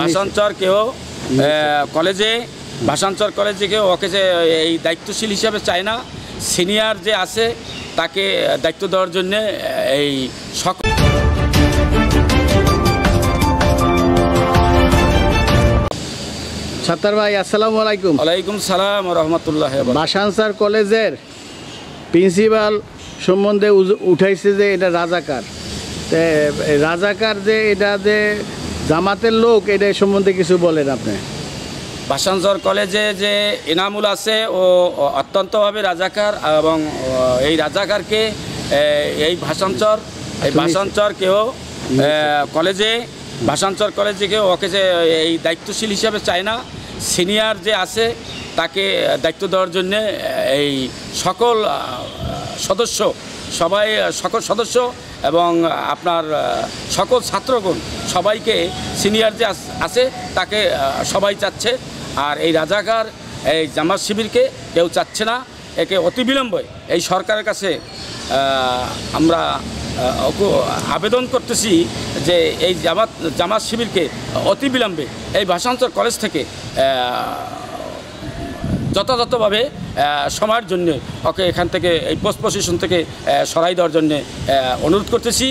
ভাষাঞ্চর কেউ কলেজে ভাষাঞ্চর কলেজে কেউ ওকে যে এই দায়িত্বশীল হিসাবে চায় না। সিনিয়র যে আছে তাকে দায়িত্ব দেওয়ার জন্যে এই সকল সাত্তার ভাই আসসালামু আলাইকুম। ওয়ালাইকুম সালাম ওয়া রাহমাতুল্লাহি ওয়া বারাকাতুহু। ভাষাঞ্চর কলেজের প্রিন্সিপাল সম্বন্ধে উঠাইছে যে এটা রাজাকার, রাজাকার যে এটা যে জামাতের লোক, এটা সম্বন্ধে কিছু বলেন আপনি। ভাষাঞ্চর কলেজে যে ইনামুল আছে ও অত্যন্তভাবে রাজাকার, এবং এই রাজাকারকে এই ভাষাঞ্চর কেউ কলেজে ভাষাঞ্চর কলেজে কেউ ওকে যে এই দায়িত্বশীল হিসাবে চায় না। সিনিয়র যে আছে তাকে দায়িত্ব দেওয়ার জন্যে এই সকল সদস্য এবং আপনার সকল ছাত্রগণ সবাইকে সিনিয়র যে আছে তাকে সবাই চাচ্ছে। আর এই রাজাকার এই জামাত শিবিরকে কেউ চাচ্ছে না। একে অতিবিলম্বে এই সরকারের কাছে আমরা আবেদন করতেছি যে এই জামাত শিবিরকে অতিবিলম্বে এই ভাষাঞ্চর কলেজ থেকে যথাযথভাবে সময়ের জন্য ওকে এখান থেকে এই পোস্ট পজিশন থেকে সরাই দেওয়ার জন্য অনুরোধ করতেছি।